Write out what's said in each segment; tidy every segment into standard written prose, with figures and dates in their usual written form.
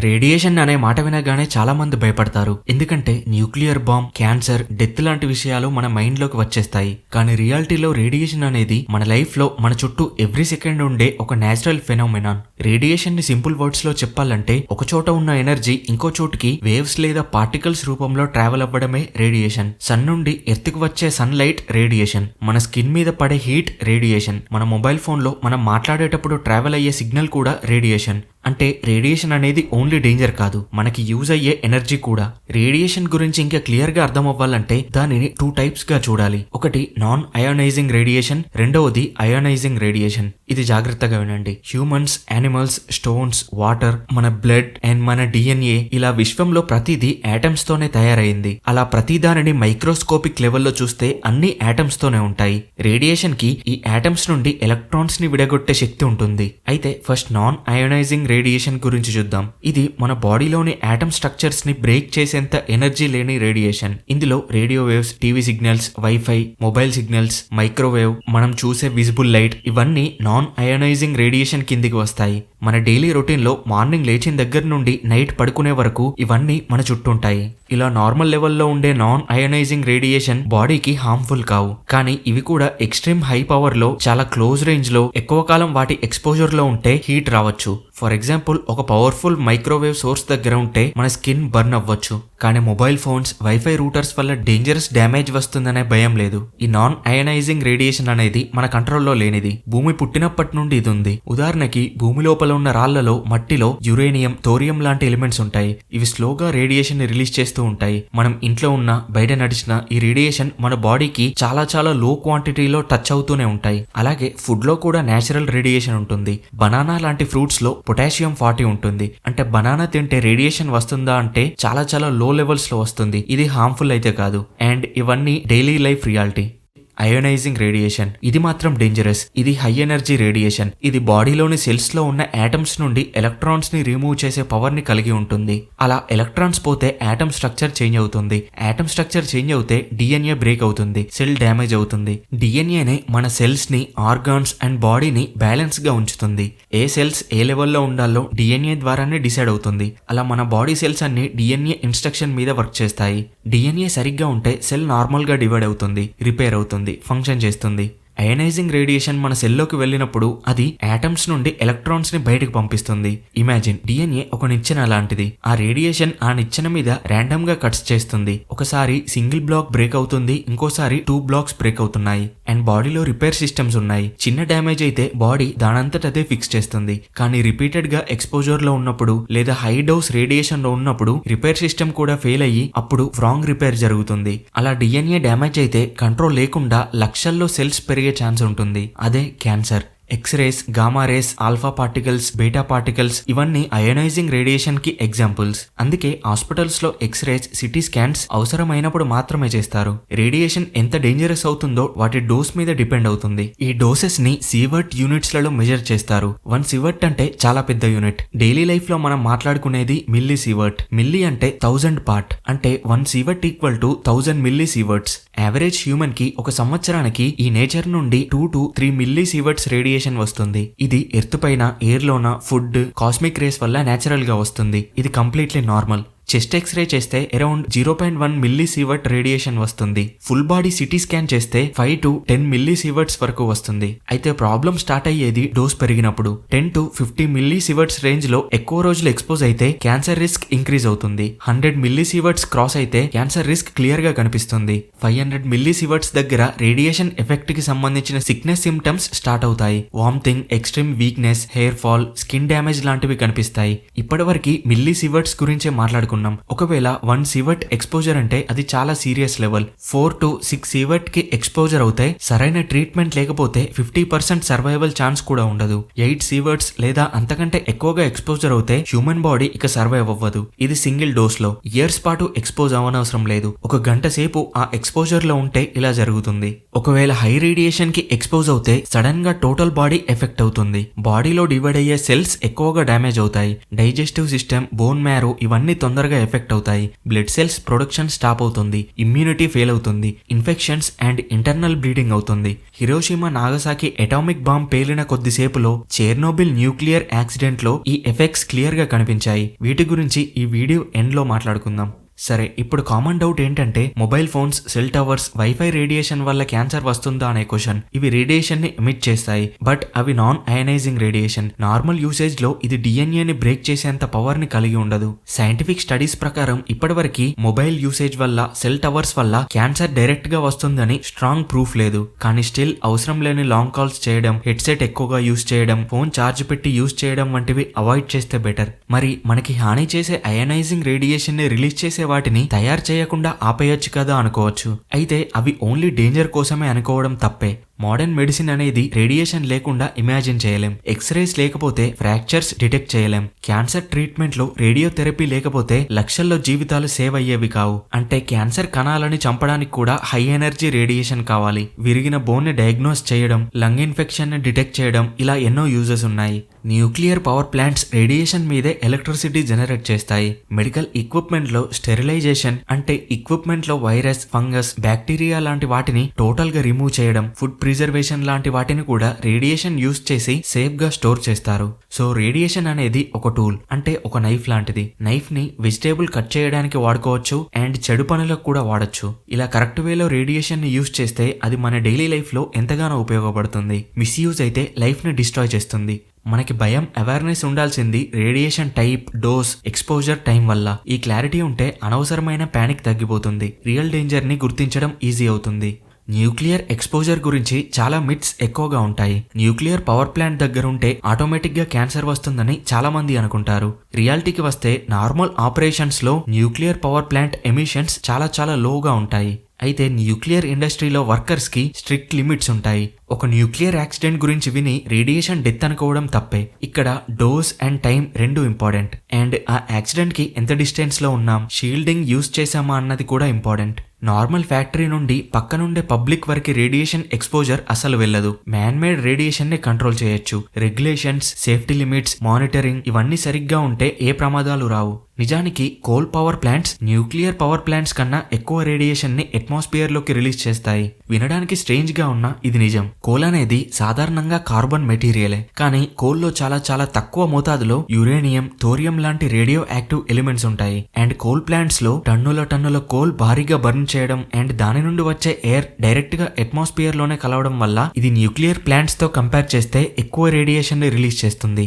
Radiation అనే మాట వినగానే చాలా మంది భయపడతారు. ఎందుకంటే న్యూక్లియర్ బాంబ్, క్యాన్సర్, డెత్ లాంటి విషయాలు మన మైండ్ లోకి వచ్చేస్తాయి. కానీ రియాలిటీలో రేడియేషన్ అనేది మన లైఫ్ లో మన చుట్టూ ఎవ్రీ సెకండ్ ఉండే ఒక నేచురల్ ఫెనోమెనాన్. రేడియేషన్ ని సింపుల్ వర్డ్స్ లో చెప్పాలంటే ఒక చోట ఉన్న ఎనర్జీ ఇంకో చోటుకి వేవ్స్ లేదా పార్టికల్స్ రూపంలో ట్రావెల్ అవ్వడమే రేడియేషన్. సన్ నుండి ఎర్త్ కు వచ్చే సన్ లైట్ రేడియేషన్, మన స్కిన్ మీద పడే హీట్ రేడియేషన్, మన మొబైల్ ఫోన్ లో మనం మాట్లాడేటప్పుడు ట్రావెల్ అయ్యే సిగ్నల్ కూడా రేడియేషన్. అంటే రేడియేషన్ అనేది ఓన్లీ డేంజర్ కాదు, మనకి యూజ్ అయ్యే ఎనర్జీ కూడా. రేడియేషన్ గురించి ఇంకా క్లియర్ గా అర్థం అవ్వాలంటే దానిని 2 టైప్స్ గా చూడాలి. ఒకటి నాన్ అయోనైజింగ్ రేడియేషన్, రెండవది అయోనైజింగ్ రేడియేషన్. ఇది జాగ్రత్తగా వినండి. హ్యూమన్స్, యానిమల్స్, స్టోన్స్, వాటర్, మన బ్లడ్ అండ్ మన డిఎన్ఏ, ఇలా విశ్వంలో ప్రతిదీ ఆటమ్స్ తోనే తయారైంది. అలా ప్రతి దానిని మైక్రోస్కోపిక్ లెవెల్లో చూస్తే అన్ని ఆటమ్స్ తోనే ఉంటాయి. రేడియేషన్ కి ఈ ఆటమ్స్ నుండి ఎలక్ట్రాన్స్ ని విడగొట్టే శక్తి ఉంటుంది. అయితే ఫస్ట్ నాన్ అయోనైజింగ్ రేడియేషన్ గురించి చూద్దాం. ఇది మన బాడీలోని ఆటమ్ స్ట్రక్చర్స్ ని బ్రేక్ చేసేంత ఎనర్జీ లేని రేడియేషన్. ఇందులో radio waves, TV signals, wifi, mobile signals, microwave, మనం చూసే విజిబుల్ లైట్, ఇవన్నీ నాన్ అయోనైజింగ్ రేడియేషన్ కిందికి వస్తాయి. మన డైలీ రొటీన్ లో మార్నింగ్ లేచిన దగ్గర నుండి నైట్ పడుకునే వరకు ఇవన్నీ మన చుట్టూ ఉంటాయి. ఇలా నార్మల్ లెవెల్లో ఉండే నాన్ అయోనైజింగ్ రేడియేషన్ బాడీకి హార్మ్ఫుల్ కావు. కానీ ఇవి కూడా ఎక్స్ట్రీమ్ హై పవర్ లో, చాలా క్లోజ్ రేంజ్ లో, ఎక్కువ కాలం వాటి ఎక్స్పోజర్ లో ఉంటే హీట్ రావచ్చు. ఫర్ ఎగ్జాంపుల్, ఒక పవర్ఫుల్ మైక్రోవేవ్ సోర్స్ దగ్గర ఉంటే మన స్కిన్ బర్న్ అవ్వచ్చు. కానీ మొబైల్ ఫోన్స్, వైఫై రూటర్స్ వల్ల డేంజరస్ డ్యామేజ్ వస్తుందనే భయం లేదు. ఈ నాన్ అయోనైజింగ్ రేడియేషన్ అనేది మన కంట్రోల్లో లేనిది. భూమి పుట్టినప్పటి నుండి ఇది ఉంది. ఉదాహరణకి, భూమి లోపల ఉన్న రాళ్లలో, మట్టిలో యురేనియం, థోరియం లాంటి ఎలిమెంట్స్ ఉంటాయి. ఇవి స్లోగా రేడియేషన్ ని రిలీజ్ చేస్తూ ఉంటాయి. మనం ఇంట్లో ఉన్నా, బయట నడిచినా ఈ రేడియేషన్ మన బాడీకి చాలా చాలా లో క్వాంటిటీలో టచ్ అవుతూనే ఉంటాయి. అలాగే ఫుడ్ లో కూడా నేచురల్ రేడియేషన్ ఉంటుంది. బనానా లాంటి ఫ్రూట్స్ లో పొటాషియం 40 ఉంటుంది. అంటే బనానా తింటే రేడియేషన్ వస్తుందా అంటే చాలా చాలా లో లెవెల్స్ లో వస్తుంది. ఇది హార్మ్ఫుల్ అయితే కాదు. అండ్ ఇవన్నీ daily life reality. Ionising radiation, ఇది మాత్రం డేంజరస్. ఇది హై ఎనర్జీ రేడియేషన్. ఇది బాడీలోని సెల్స్ లో ఉన్న ఆటమ్స్ నుండి ఎలక్ట్రాన్స్ ని రిమూవ్ చేసే పవర్ ని కలిగి ఉంటుంది. అలా ఎలక్ట్రాన్స్ పోతే ఆటమ్ స్ట్రక్చర్ చేంజ్ అవుతుంది. ఆటమ్ స్ట్రక్చర్ చేంజ్ అవుతే డిఎన్ఏ బ్రేక్ అవుతుంది, సెల్ డ్యామేజ్ అవుతుంది. డిఎన్ఏనే మన సెల్స్ ని, ఆర్గాన్స్ అండ్ బాడీని బ్యాలెన్స్ గా ఉంచుతుంది. ఏ సెల్స్ ఏ లెవెల్లో ఉండాలో డిఎన్ఏ ద్వారానే డిసైడ్ అవుతుంది. అలా మన బాడీ సెల్స్ అన్ని డిఎన్ఏ ఇన్స్ట్రక్షన్ మీద వర్క్ చేస్తాయి. డిఎన్ఏ సరిగ్గా ఉంటే సెల్ నార్మల్ గా డివైడ్ అవుతుంది, రిపేర్ అవుతుంది, ఫంక్షన్ చేస్తుంది. అయోనైజింగ్ రేడియేషన్ మన సెల్లోకి వెళ్ళినప్పుడు అది ఆటమ్స్ నుండి ఎలక్ట్రాన్స్ ని బయటకు పంపిస్తుంది. ఇమాజిన్, డిఎన్ఏ ఒక నిచ్చెన లాంటిది. ఆ రేడియేషన్ ఆ నిచ్చెన మీద ర్యాండమ్ గా కట్స్ చేస్తుంది. ఒకసారి సింగిల్ బ్లాక్ బ్రేక్ అవుతుంది, ఇంకోసారి 2 బ్లాక్స్ బ్రేక్ అవుతున్నాయి. అండ్ బాడీలో రిపేర్ సిస్టమ్స్ ఉన్నాయి. చిన్న డ్యామేజ్ అయితే బాడీ దానంతట అదే ఫిక్స్ చేస్తుంది. కానీ రిపీటెడ్ గా ఎక్స్పోజర్ లో ఉన్నప్పుడు లేదా హై డోస్ రేడియేషన్ లో ఉన్నప్పుడు రిపేర్ సిస్టమ్ కూడా ఫెయిల్ అయ్యి అప్పుడు రాంగ్ రిపేర్ జరుగుతుంది. అలా డిఎన్ఏ డ్యామేజ్ అయితే కంట్రోల్ లేకుండా లక్షల్లో సెల్స్ పెరిగే ఛాన్స్ ఉంటుంది. అదే cancer. X-rays, gamma rays, alpha particles, beta particles, ఇవన్నీ అయోనైజింగ్ రేడియేషన్ కి ఎగ్జాంపుల్స్. అందుకే హాస్పిటల్స్ లో ఎక్స్రేస్, సిటీ స్కాన్స్ అవసరమైనప్పుడు మాత్రమే చేస్తారు. రేడియేషన్ ఎంత డేంజరస్ అవుతుందో వాటి డోస్ మీద డిపెండ్ అవుతుంది. ఈ డోసెస్ ని సీవర్ట్ యూనిట్స్ లలో మెజర్ చేస్తారు. 1 సివర్ట్ అంటే చాలా పెద్ద యూనిట్. డైలీ లైఫ్ లో మనం మాట్లాడుకునేది మిల్లీ సివర్ట్. మిల్లీ అంటే 1000 పార్ట్. అంటే 1 sievert equal to 1000 millisieverts. Average human కి ఒక సంవత్సరానికి ఈ నేచర్ నుండి 2 to 3 మిల్లీ సివర్ట్స్ రేడియేషన్ వస్తుంది. ఇది ఎర్త్ పైన, ఎయిర్ లోన, ఫుడ్, కాస్మిక్ రేస్ వల్ల నేచురల్ గా వస్తుంది. ఇది కంప్లీట్లీ నార్మల్. చెస్ట్ ఎక్స్రే చేస్తే అరౌండ్ 0.1 మిల్లీ సివర్ట్ రేడియేషన్ వస్తుంది. ఫుల్ బాడీ సిటీ స్కాన్ చేస్తే 5 to 10 మిల్లీ సివర్ట్స్ వరకు వస్తుంది. అయితే ప్రాబ్లం స్టార్ట్ అయ్యేది డోస్ పెరిగినప్పుడు. 10 to 50 మిల్లీ సివర్ట్స్ రేంజ్ లో ఎక్కువ రోజులు ఎక్స్పోజ్ అయితే క్యాన్సర్ రిస్క్ ఇంక్రీజ్ అవుతుంది. 100 మిల్లీ సివర్ట్స్ క్రాస్ అయితే క్యాన్సర్ రిస్క్ క్లియర్ గా కనిపిస్తుంది. 500 మిల్లీ సివర్ట్స్ దగ్గర రేడియేషన్ ఎఫెక్ట్ కి సంబంధించిన సిక్నెస్ సిమ్టమ్స్ స్టార్ట్ అవుతాయి. Vomiting, extreme weakness, hair fall, skin damage లాంటివి కనిపిస్తాయి. ఇప్పటివరకు మిల్లీ సివర్ట్స్ గురించే మాట్లాడుకున్నాం. ఒకవేళ 1 సివర్ట్ ఎక్స్పోజర్ అంటే అది చాలా సీరియస్ లెవెల్. 4 to 6 సివర్ట్ కి ఎక్స్పోజర్ అవుతాయి. సరైన ట్రీట్మెంట్ లేకపోతే 50% సర్వైవల్ ఛాన్స్ కూడా ఉండదు. 8 సివర్ట్స్ లేదా అంతకంటే ఎక్కువగా ఎక్స్పోజర్ అవుతే హ్యూమన్ బాడీ ఇక సర్వైవ్ అవ్వదు. ఇది సింగిల్ డోస్ లో. ఇయర్స్ పాటు ఎక్స్పోజ్ అవ్వనవసరం లేదు. 1 గంట సేపు ఆ ఎక్స్పోజర్ లో ఉంటే ఇలా జరుగుతుంది. ఒకవేళ హై రేడియేషన్ కి ఎక్స్పోజ్ అవుతే సడన్ గా టోటల్ బాడీ ఎఫెక్ట్ అవుతుంది. బాడీలో డివైడ్ అయ్యే సెల్స్ ఎక్కువగా డ్యామేజ్ అవుతాయి. డైజెస్టివ్ సిస్టమ్, బోన్ మ్యారో ఇవన్నీ తొందరగా తొందరగా ఎఫెక్ట్ అవుతాయి, బ్లడ్ సెల్స్ ప్రొడక్షన్ స్టాప్ అవుతుంది, ఇమ్యూనిటీ ఫెయిల్ అవుతుంది, ఇన్ఫెక్షన్స్ అండ్ ఇంటర్నల్ బ్లీడింగ్ అవుతుంది. హిరోషిమా నాగసాకి అటామిక్ బాంబ్ పేలిన కొద్దిసేపులో చెర్నోబిల్ న్యూక్లియర్ యాక్సిడెంట్ లో ఈ ఎఫెక్ట్స్ క్లియర్ గా కనిపించాయి. వీటి గురించి ఈ వీడియో ఎండ్ లో మాట్లాడుకుందాం. సరే, ఇప్పుడు కామన్ డౌట్ ఏంటంటే mobile phones, cell towers, wifi radiation వల్ల క్యాన్సర్ వస్తుందా అనే క్వశ్చన్. ఇవి రేడియేషన్ ని ఎమిట్ చేస్తాయి, బట్ అవి non ionising radiation. Normal usage లో ఇది DNA ని బ్రేక్ చేసేంత పవర్ ని కలిగి ఉండదు. సైంటిఫిక్ స్టడీస్ ప్రకారం ఇప్పటివరకు మొబైల్ యూసేజ్ వల్ల, సెల్ టవర్స్ వల్ల క్యాన్సర్ డైరెక్ట్ గా వస్తుందని స్ట్రాంగ్ ప్రూఫ్ లేదు. కానీ స్టిల్ అవసరం లేని లాంగ్ కాల్స్ చేయడం, హెడ్సెట్ ఎక్కువగా యూజ్ చేయడం, ఫోన్ ఛార్జ్ పెట్టి యూజ్ చేయడం వంటివి అవాయిడ్ చేస్తే బెటర్. మరి మనకి హాని చేసే అయనైజింగ్ రేడియేషన్ ని రిలీజ్ చేసే వాటిని తయారు చేయకుండా ఆపేయొచ్చు కదా అనుకోవచ్చు. అయితే అవి ఓన్లీ డేంజర్ కోసమే అనుకోవడం తప్పే. మోడర్న్ మెడిసిన్ అనేది రేడియేషన్ లేకుండా ఇమాజిన్ చేయలేం. ఎక్స్రేస్ లేకపోతే ఫ్రాక్చర్స్ డిటెక్ట్ చేయలేం. క్యాన్సర్ ట్రీట్మెంట్ లో రేడియోథెరపీ లేకపోతే లక్షల్లో జీవితాలు సేవ్ అయ్యేవి కావు. అంటే క్యాన్సర్ కణాలని చంపడానికి కూడా హై ఎనర్జీ రేడియేషన్ కావాలి. విరిగిన బోన్ ని డయాగ్నోస్ చేయడం, లంగ్ ఇన్ఫెక్షన్ ని డిటెక్ట్ చేయడం, ఇలా ఎన్నో యూజెస్ ఉన్నాయి. న్యూక్లియర్ పవర్ ప్లాంట్స్ రేడియేషన్ మీదే ఎలక్ట్రిసిటీ జనరేట్ చేస్తాయి. మెడికల్ ఈక్విప్మెంట్ లో స్టెరిలైజేషన్ అంటే ఈక్విప్మెంట్ లో వైరస్, ఫంగస్, బ్యాక్టీరియా లాంటి వాటిని టోటల్ గా రిమూవ్ చేయడం, ఫుడ్ ప్రిజర్వేషన్ లాంటి వాటిని కూడా రేడియేషన్ యూజ్ చేసి సేఫ్ గా స్టోర్ చేస్తారు. సో రేడియేషన్ అనేది ఒక టూల్, అంటే ఒక నైఫ్ లాంటిది. నైఫ్ ని వెజిటేబుల్ కట్ చేయడానికి వాడుకోవచ్చు అండ్ చెడు పనులకు కూడా వాడచ్చు. ఇలా కరెక్ట్ వేలో రేడియేషన్ ని యూజ్ చేస్తే అది మన డైలీ లైఫ్ లో ఎంతగానో ఉపయోగపడుతుంది. మిస్యూజ్ అయితే లైఫ్ ని డిస్ట్రాయ్ చేస్తుంది. మనకి భయం, అవేర్నెస్ ఉండాల్సింది radiation type, dose, exposure, time వల్ల. ఈ క్లారిటీ ఉంటే అనవసరమైన పానిక్ తగ్గిపోతుంది. రియల్ డేంజర్ ని గుర్తించడం ఈజీ అవుతుంది. న్యూక్లియర్ ఎక్స్పోజర్ గురించి చాలా మిత్స్ ఎక్కువగా ఉంటాయి. న్యూక్లియర్ పవర్ ప్లాంట్ దగ్గర ఉంటే ఆటోమేటిక్ గా క్యాన్సర్ వస్తుందని చాలా మంది అనుకుంటారు. రియాలిటీకి వస్తే నార్మల్ ఆపరేషన్స్ లో న్యూక్లియర్ పవర్ ప్లాంట్ ఎమిషన్స్ చాలా లోగా ఉంటాయి. అయితే న్యూక్లియర్ ఇండస్ట్రీలో వర్కర్స్ కి స్ట్రిక్ట్ లిమిట్స్ ఉంటాయి. ఒక న్యూక్లియర్ యాక్సిడెంట్ గురించి విని రేడియేషన్ డెత్ అనుకోవడం తప్పే. ఇక్కడ డోస్ అండ్ టైం రెండు ఇంపార్టెంట్. అండ్ ఆ యాక్సిడెంట్ కి ఎంత డిస్టెన్స్ లో ఉన్నాం, షీల్డింగ్ యూజ్ చేసామా అన్నది కూడా ఇంపార్టెంట్. నార్మల్ ఫ్యాక్టరీ నుండి పక్కనుండే పబ్లిక్ వరకు రేడియేషన్ ఎక్స్పోజర్ అసలు వెళ్ళదు. మ్యాన్ మేడ్ రేడియేషన్ ని కంట్రోల్ చేయొచ్చు. రెగ్యులేషన్స్, సేఫ్టీ లిమిట్స్, మానిటరింగ్ ఇవన్నీ సరిగ్గా ఉంటే ఏ ప్రమాదాలు రావు. నిజానికి coal power plants nuclear power plants కన్నా ఎక్కువ రేడియేషన్ ని అట్మాస్ఫియర్ లోకి రిలీజ్ చేస్తాయి. వినడానికి స్ట్రేంజ్ గా ఉన్నా ఇది నిజం. కోల్ అనేది సాధారణంగా కార్బన్ మెటీరియలే, కానీ కోల్లో చాలా తక్కువ మోతాదులో యురేనియం, థోరియం లాంటి రేడియో యాక్టివ్ ఎలిమెంట్స్ ఉంటాయి. అండ్ కోల్ ప్లాంట్స్ లో టన్నుల కోల్ భారీగా బర్న్ చేయడం అండ్ దాని నుండి వచ్చే ఎయిర్ డైరెక్ట్ గా అట్మాస్ఫియర్ లోనే కలవడం వల్ల ఇది న్యూక్లియర్ ప్లాంట్స్ తో కంపేర్ చేస్తే ఎక్కువ రేడియేషన్ ని రిలీజ్ చేస్తుంది.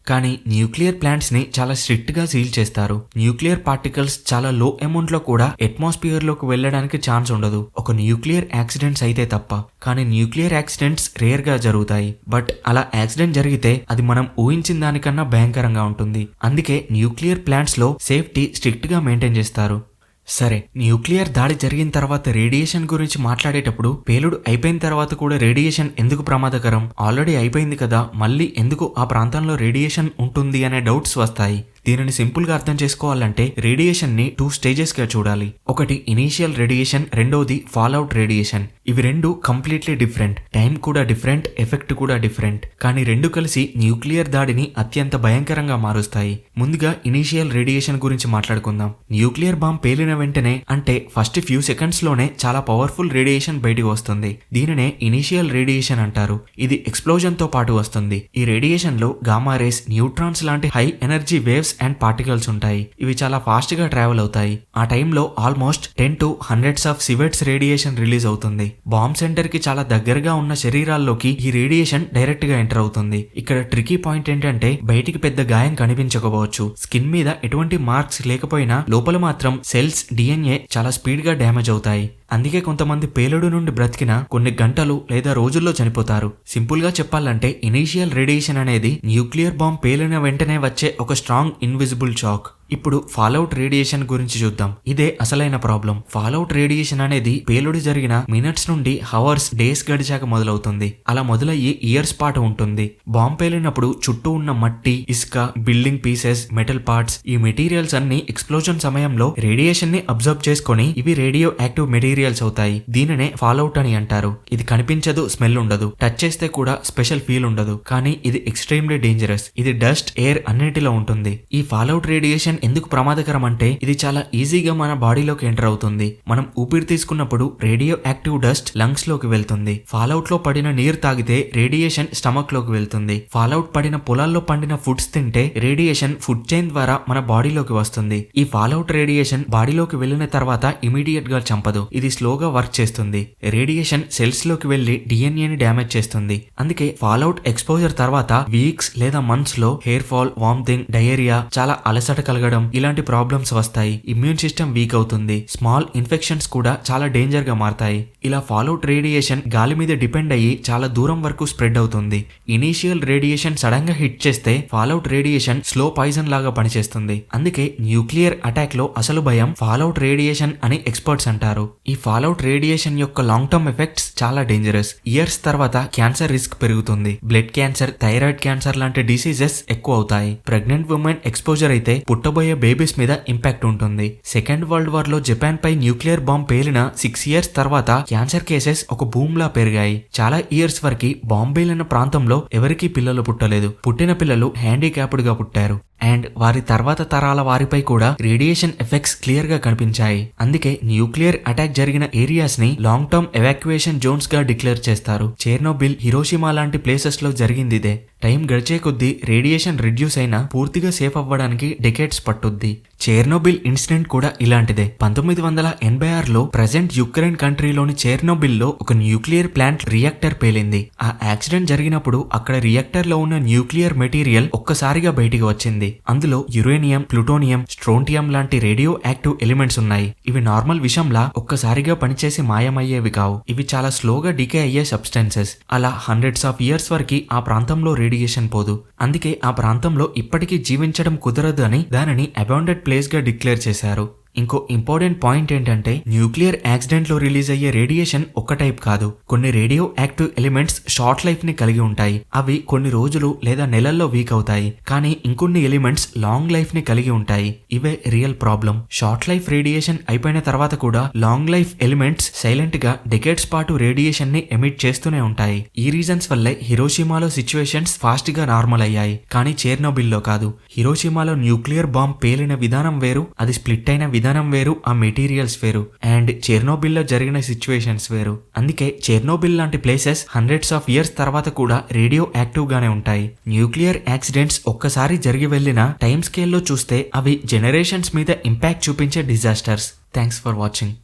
కానీ న్యూక్లియర్ ప్లాంట్స్ ని చాలా స్ట్రిక్ట్ గా సీల్ చేస్తారు. న్యూక్లియర్ పార్టికల్స్ చాలా లో అమౌంట్ లో కూడా అట్మాస్ఫియర్ లోకి వెళ్ళడానికి ఛాన్స్ ఉండదు, ఒక న్యూక్లియర్ యాక్సిడెంట్స్ అయితే తప్ప. కానీ న్యూక్లియర్ యాక్సిడెంట్స్ రేర్ గా జరుగుతాయి. బట్ అలా యాక్సిడెంట్ జరిగితే అది మనం ఊహించిన దానికన్నా భయంకరంగా ఉంటుంది. అందుకే న్యూక్లియర్ ప్లాంట్స్ లో సేఫ్టీ స్ట్రిక్ట్ గా మెయింటైన్ చేస్తారు. సరే, న్యూక్లియర్ దాడి జరిగిన తర్వాత రేడియేషన్ గురించి మాట్లాడేటప్పుడు పేలుడు అయిపోయిన తర్వాత కూడా రేడియేషన్ ఎందుకు ప్రమాదకరం, ఆల్రెడీ అయిపోయింది కదా మళ్ళీ ఎందుకు ఆ ప్రాంతంలో రేడియేషన్ ఉంటుంది అనే డౌట్స్ వస్తాయి. దీనిని సింపుల్ గా అర్థం చేసుకోవాలంటే రేడియేషన్ ని 2 స్టేజెస్ గా చూడాలి. ఒకటి ఇనీషియల్ రేడియేషన్, రెండోది ఫాల్అవుట్ రేడియేషన్. ఇవి రెండు కంప్లీట్లీ డిఫరెంట్. టైం కూడా డిఫరెంట్, ఎఫెక్ట్ కూడా డిఫరెంట్. కానీ రెండు కలిసి న్యూక్లియర్ దాడిని అత్యంత భయంకరంగా మారుస్తాయి. ముందుగా ఇనీషియల్ రేడియేషన్ గురించి మాట్లాడుకుందాం. న్యూక్లియర్ బాంబ్ పేలిన వెంటనే, అంటే ఫస్ట్ ఫ్యూ సెకండ్స్ లోనే చాలా పవర్ఫుల్ రేడియేషన్ బయటికి వస్తుంది. దీనినే ఇనీషియల్ రేడియేషన్ అంటారు. ఇది ఎక్స్ప్లోజన్ తో పాటు వస్తుంది. ఈ రేడియేషన్ లో గామా రేస్, న్యూట్రాన్స్ లాంటి high energy waves and particles ఉంటాయి. ఇవి చాలా ఫాస్ట్ గా ట్రావెల్ అవుతాయి. ఆ టైంలో almost 10 to 100s of civets radiation release అవుతుంది. బాంబ్ సెంటర్ కి చాలా దగ్గరగా ఉన్న శరీరాల్లోకి ఈ రేడియేషన్ డైరెక్ట్ గా ఎంటర్ అవుతుంది. ఇక్కడ ట్రికీ పాయింట్ ఏంటంటే బయటికి పెద్ద గాయం కనిపించకపోవచ్చు, స్కిన్ మీద ఎటువంటి మార్క్స్ లేకపోయినా లోపల మాత్రం సెల్స్, DNA చాలా స్పీడ్ గా డ్యామేజ్ అవుతాయి. అందుకే కొంతమంది పేలుడు నుండి బ్రతికిన కొన్ని గంటలు లేదా రోజుల్లో చనిపోతారు. సింపుల్ గా చెప్పాలంటే ఇనీషియల్ రేడియేషన్ అనేది న్యూక్లియర్ బాంబ్ పేలిన వెంటనే వచ్చే ఒక స్ట్రాంగ్ ఇన్విజిబుల్ షాక్. ఇప్పుడు ఫాల్అవుట్ రేడియేషన్ గురించి చూద్దాం. ఇదే అసలైన ప్రాబ్లం. ఫాల్అవుట్ రేడియేషన్ అనేది పేలుడు జరిగిన మినిట్స్ నుండి హవర్స్, డేస్ గడిచాక మొదలవుతుంది. అలా మొదలయ్యి ఇయర్స్ పాటు ఉంటుంది. బాంబ్ పేలినప్పుడు చుట్టూ ఉన్న మట్టి, ఇసుక, బిల్డింగ్ పీసెస్, మెటల్ పార్ట్స్, ఈ మెటీరియల్స్ అన్ని ఎక్స్ప్లోజన్ సమయంలో రేడియేషన్ ని అబ్జర్వ్ చేసుకొని ఇవి రేడియో యాక్టివ్ మెటీరియల్ మెటీరియల్స్ అవుతాయి. దీనినే ఫాల్అవుట్ అని అంటారు. ఇది కనిపించదు, స్మెల్ ఉండదు, టచ్ చేస్తే కూడా స్పెషల్ ఫీల్ ఉండదు, కానీ ఇది ఎక్స్ట్రీమ్లీ డేంజరస్. ఇది డస్ట్, ఎయిర్ అన్నిటిలో ఉంటుంది. ఈ ఫాల్అవుట్ రేడియేషన్ ఎందుకు ప్రమాదకరం అంటే ఇది చాలా ఈజీగా మన బాడీలోకి ఎంటర్ అవుతుంది. మనం ఊపిరి తీసుకున్నప్పుడు రేడియో యాక్టివ్ డస్ట్ లంగ్స్ లోకి వెళ్తుంది. ఫాల్అవుట్ లో పడిన నీరు తాగితే రేడియేషన్ స్టమక్ లోకి వెళ్తుంది. ఫాల్అవుట్ పడిన పొలాల్లో పండిన ఫుడ్స్ తింటే రేడియేషన్ ఫుడ్ చైన్ ద్వారా మన బాడీలోకి వస్తుంది. ఈ ఫాల్అవుట్ రేడియేషన్ బాడీలోకి వెళ్లిన తర్వాత ఇమీడియట్ గా చంపదు, ఇది స్లోగా వర్క్ చేస్తుంది. రేడియేషన్ సెల్స్ లోకి వెళ్లి డిఎన్ఏని డ్యామేజ్ చేస్తుంది. అందుకే ఫాల్అవుట్ ఎక్స్పోజర్ తర్వాత వీక్స్ లేదా మంత్స్ లో హెయిర్ ఫాల్, వామిటింగ్, డయేరియా, చాలా అలసట కలగడం ఇలాంటి ప్రాబ్లమ్స్ వస్తాయి. ఇమ్యూన్ సిస్టమ్ వీక్ అవుతుంది. స్మాల్ ఇన్ఫెక్షన్స్ కూడా చాలా డేంజర్ గా మారతాయి. ఇలా ఫాల్అవుట్ రేడియేషన్ గాలి మీద డిపెండ్ అయ్యి చాలా దూరం వరకు స్ప్రెడ్ అవుతుంది. ఇనీషియల్ రేడియేషన్ సడన్ గా హిట్ చేస్తే ఫాల్అవుట్ రేడియేషన్ స్లో పాయిజన్ లాగా పనిచేస్తుంది. అందుకే న్యూక్లియర్ అటాక్ లో అసలు భయం ఫాల్అవుట్ రేడియేషన్ అని ఎక్స్పర్ట్స్ అంటారు. ఈ ఫాల్అవుట్ రేడియేషన్ యొక్క లాంగ్ టర్మ్ ఎఫెక్ట్స్ చాలా డేంజరస్. ఇయర్స్ తర్వాత క్యాన్సర్ రిస్క్ పెరుగుతుంది. బ్లడ్ క్యాన్సర్, థైరాయిడ్ క్యాన్సర్ లాంటి డిసీజెస్ ఎక్కువ అవుతాయి. ప్రెగ్నెంట్ ఉమెన్ ఎక్స్పోజర్ అయితే పుట్టబోయే బేబీస్ మీద ఇంపాక్ట్ ఉంటుంది. సెకండ్ వరల్డ్ వార్ లో జపాన్ పై న్యూక్లియర్ బాంబ్ పేలిన 6 years తర్వాత క్యాన్సర్ కేసెస్ ఒక బూమ్ లా పెరిగాయి. చాలా ఇయర్స్ వరకు బాంబ్ పేలిన ప్రాంతంలో ఎవరికీ పిల్లలు పుట్టలేదు. పుట్టిన పిల్లలు హ్యాండిక్యాప్డ్ గా పుట్టారు. అండ్ వారి తర్వాత తరాల వారిపై కూడా రేడియేషన్ ఎఫెక్ట్స్ క్లియర్ గా కనిపించాయి. అందుకే న్యూక్లియర్ అటాక్ జరిగిన ఏరియాస్ ని లాంగ్ టర్మ్ ఎవాక్యుయేషన్ జోన్స్ గా డిక్లేర్ చేస్తారు. చెర్నోబిల్, హిరోషిమా లాంటి ప్లేసెస్ లో జరిగింది ఇదే. టైం గడిచే కొద్దీ రేడియేషన్ రిడ్యూస్ అయినా పూర్తిగా సేఫ్ అవ్వడానికి డెకేడ్స్ పట్టుద్ది. చెర్నోబిల్ ఇన్సిడెంట్ కూడా ఇలాంటిదే. 1986లో ప్రెజెంట్ యుక్రెయిన్ కంట్రీలోని చెర్నోబిల్ లో ఒక న్యూక్లియర్ ప్లాంట్ రియాక్టర్ పేలింది. ఆ యాక్సిడెంట్ జరిగినప్పుడు అక్కడ రియాక్టర్ లో ఉన్న న్యూక్లియర్ మెటీరియల్ ఒక్కసారిగా బయటికి వచ్చింది. అందులో యురేనియం, ప్లూటోనియం, స్ట్రోంటియం లాంటి రేడియో యాక్టివ్ ఎలిమెంట్స్ ఉన్నాయి. ఇవి నార్మల్ విషంలా ఒక్కసారిగా పనిచేసి మాయమయ్యేవి కావు. ఇవి చాలా స్లోగా డికే అయ్యే సబ్స్టెన్సెస్. అలా హండ్రెడ్స్ ఆఫ్ ఇయర్స్ వరకు ఆ ప్రాంతంలో రేడియేషన్ పోదు. అందుకే ఆ ప్రాంతంలో ఇప్పటికీ జీవించడం కుదరదు అని దానిని అబాండెడ్ ప్లేస్ గా డిక్లేర్ చేశారు. ఇంకో ఇంపార్టెంట్ పాయింట్ ఏంటంటే న్యూక్లియర్ యాక్సిడెంట్ లో రిలీజ్ అయ్యే రేడియేషన్ ఒక్క టైప్ కాదు. కొన్ని radio active elements short life ని కలిగి ఉంటాయి. అవి కొన్ని రోజులు లేదా నెలల్లో వీక్ అవుతాయి. కానీ ఇంకొన్ని ఎలిమెంట్స్ లాంగ్ లైఫ్ ని కలిగి ఉంటాయి. ఇవే real problem. Short life radiation అయిపోయిన తర్వాత కూడా లాంగ్ లైఫ్ ఎలిమెంట్స్ సైలెంట్ గా డెకేడ్స్ పాటు రేడియేషన్ ని ఎమిట్ చేస్తూనే ఉంటాయి. ఈ రీజన్స్ వల్లే హిరోషిమాలో సిచ్యువేషన్స్ ఫాస్ట్ గా నార్మల్ అయ్యాయి. కానీ చెర్నోబిల్లో కాదు. హిరోషిమాలో న్యూక్లియర్ బాంబ్ పేలిన విధానం వేరు, అది స్ప్లిట్ అయిన విధానం వేరు, ఆ మెటీరియల్స్ వేరు. అండ్ చెర్నోబిల్ లో జరిగిన సిచ్యువేషన్స్ వేరు. అందుకే చెర్నోబిల్ లాంటి ప్లేసెస్ హండ్రెడ్స్ ఆఫ్ ఇయర్స్ తర్వాత కూడా రేడియో యాక్టివ్ గానే ఉంటాయి. న్యూక్లియర్ యాక్సిడెంట్స్ ఒక్కసారి జరిగి వెళ్లిన టైం స్కేల్లో చూస్తే అవి జనరేషన్స్ మీద ఇంపాక్ట్ చూపించే డిజాస్టర్స్. Thanks for watching.